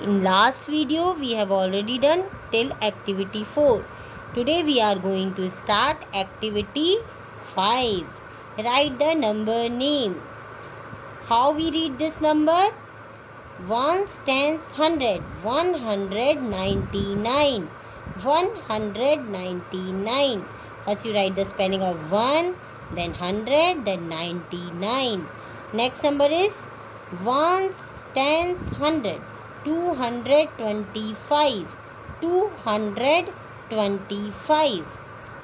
In last video we have already done till activity 4. Today we are going to start activity 5. Write the number name. How we read this number? Ones, tens, hundred. 199. 199. First you write the spelling of 1, then 100, then 99. Next number is ones, tens, hundred. 225. 225.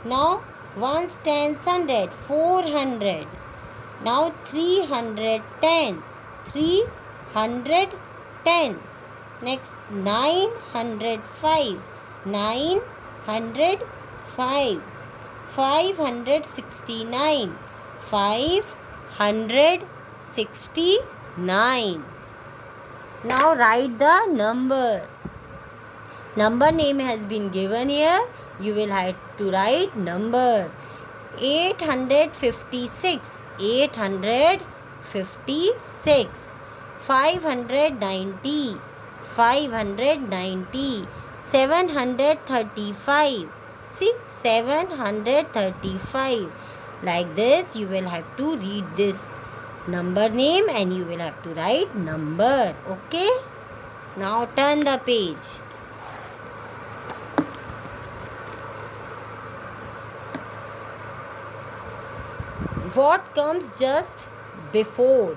Now ones, tens, hundred. 400. Now 310. 310. Next 905. 905. 569. 569. Now write the number. Number name has been given here. You will have to write number. 856. 856. 590. 590. 735. See, 735. Like this, you will have to read this number name and you will have to write number. Okay? Now turn the page. What comes just before?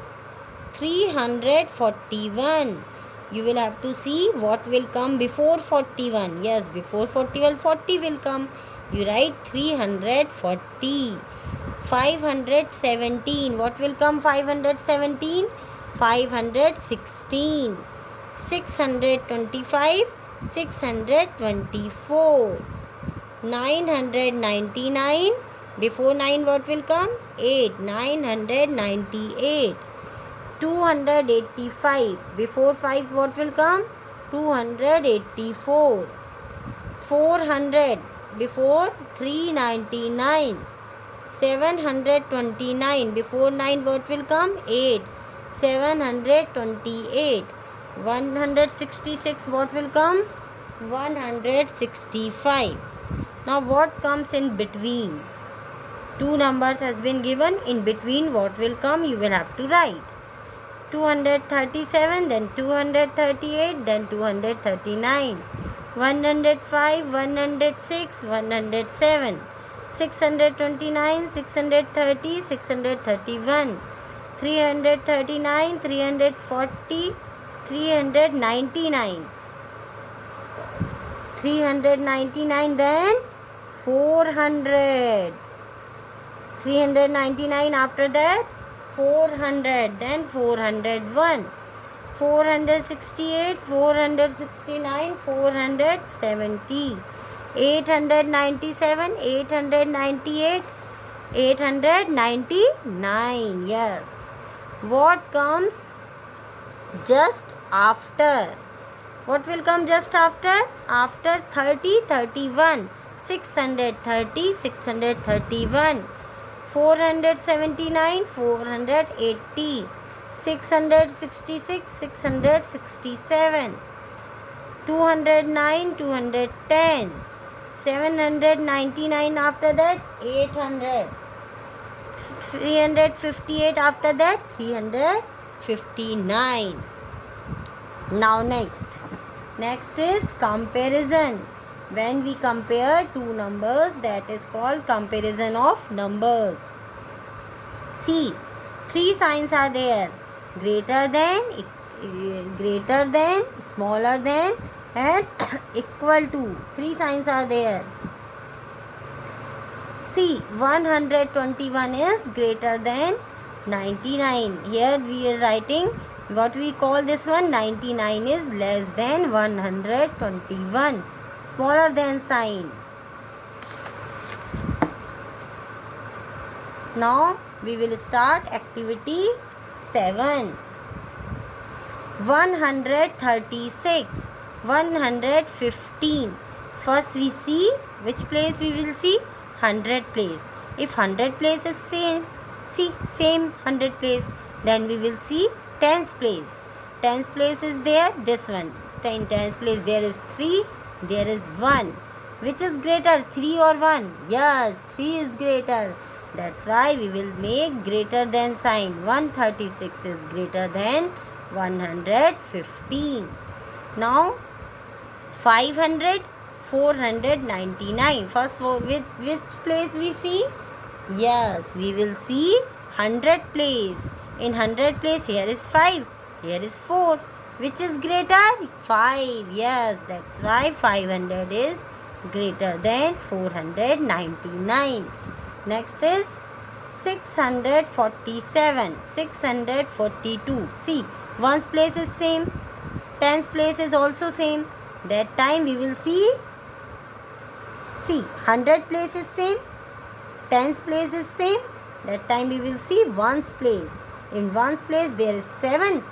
341. You will have to see what will come before 41. Yes, before 41, 40 will come. You write 340. 517. What will come 517? 516. 625. 624. 999. Before 9 what will come? 8. 998. 285. Before 5 what will come? 284. 400. Before 399. 729. Before 9 what will come? 8. 728. 166 what will come? 165. Now what comes in between? Two numbers has been given. In between what will come? You will have to write. 237, then 238, then 239. 105, 106, 107. 629, 630, 631. 339, 340, 399. 399, then 400. 399 after that 400, then 401. 468, 469, 470. 897, 898, 899. Yes. What comes just after? What will come just after? After 30, 31. 630, 631. 479, 480. 666, 667. 209, 210. 799 after that 800. 358 after that 359. Now next is comparison. When we compare two numbers, that is called comparison of numbers. See, three signs are there: greater than, smaller than, and equal to. Three signs are there. See, 121 is greater than 99. Here we are writing what we call this one. 99 is less than 121. Smaller than sign. Now we will start activity 7. 136. 115. First we see which place we will see. 100 place. If 100 place is same 100 place, then we will see tens place. Tens place is there, this one. in tens place there is 3, there is 1. Which is greater, 3 or 1? Yes, 3 is greater. That's why we will make greater than sign. 136 is greater than 115. Now 500, 499. First, with which place we see? Yes, we will see 100 place. In 100 place, here is 5, here is 4. Which is greater? 5. Yes, that's why 500 is greater than 499. Next is 647, 642. See, ones place is same, tens place is also same. That time we will see 100 place is same, tens place is same. That time we will see ones place. In ones place there is 7,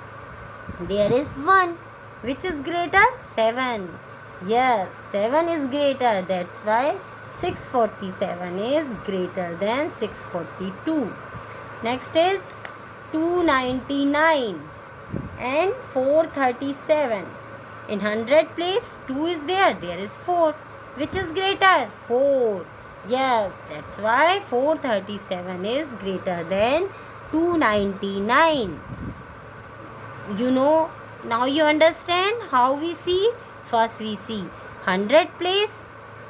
there is 1. Which is greater? 7. Yes, 7 is greater. That's why 647 is greater than 642. Next is 299 and 437. In 100 place 2 is there, there is 4. Which is greater? 4. Yes, that's why 437 is greater than 299. You know, now you understand how we see. First we see 100 place.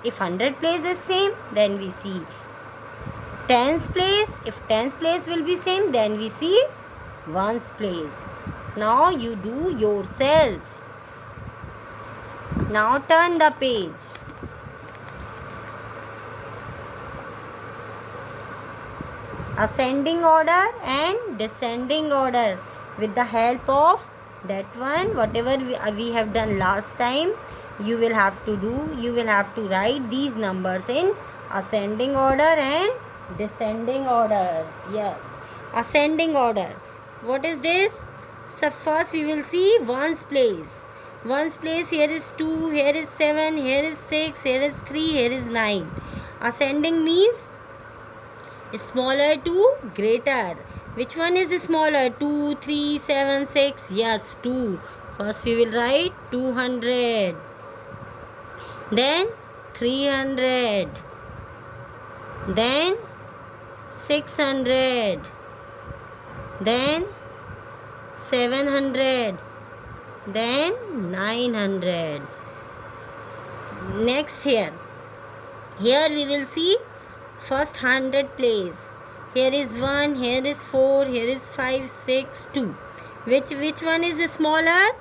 If 100 place is same, then we see tens place. If tens place will be same, then we see ones place. Now you do yourself. Now turn the page. Ascending order and descending order. With the help of that one, whatever we have done last time, you will have to write these numbers in ascending order and descending order. Yes, ascending order. What is this? So first we will see ones place. Ones place, here is 2, here is 7, here is 6, here is 3, here is 9. Ascending means smaller to greater. Which one is smaller? 2, 3, 7, 6. Yes, 2. First we will write 200. Then 300. Then 600. Then 700. Then 900. Next here we will see first 100 place. Here is 1, here is 4, here is 5, 6, 2. Which one is smaller?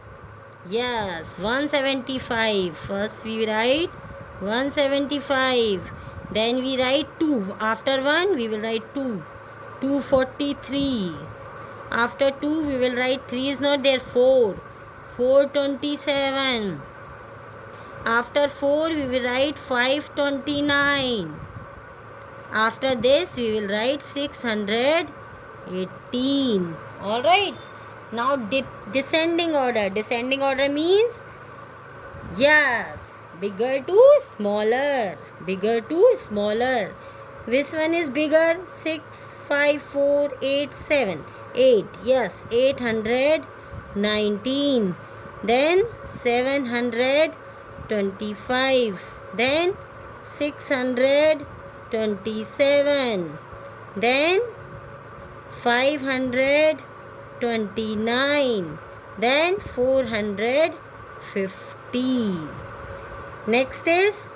Yes, 175. First we write 175. Then we write 2. After 1 we will write 2. 243. After 2 we will write 3 is not there, 4. 427. After 4 we will write 529. After this we will write 618. Alright. Now descending order. Descending order means, yes, bigger to smaller. Bigger to smaller. Which one is bigger? 6, 5, 4, 8, 7. 8. Yes, 819. Then 725. Then 627. Then 529. Then 450. Next is,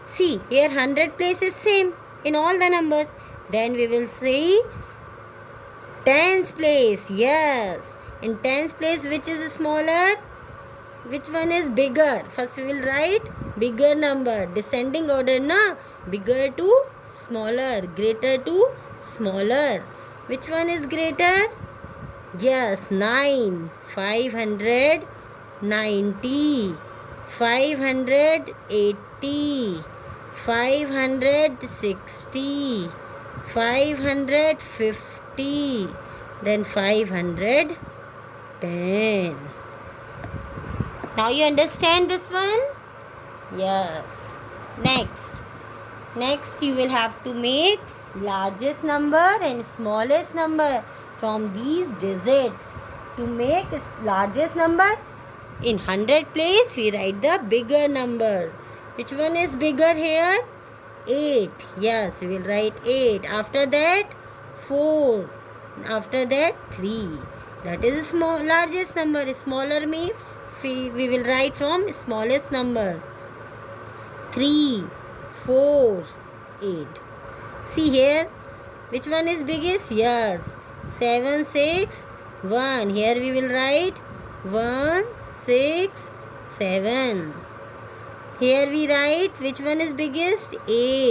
see, here 100 place is same in all the numbers. Then we will see tens place. Yes, in tens place which is smaller? Which one is bigger? First we will write bigger number. Descending order, na? Bigger to smaller, greater to smaller. Which one is greater? Yes, 9. 590. 580. 560. 550. Then 510. Now you understand this one? Yes. Next you will have to make largest number and smallest number from these digits. To make largest number, In 100 place, we write the bigger number. Which one is bigger here? 8. Yes, we will write 8. After that, 4. After that, 3. That is small, largest number. Smaller means we will write from smallest number. 3, 4, 8. See here, which one is biggest? Yes, 7, 6, 1. Here we will write 1, 6, 7. Here we write which one is biggest? 8.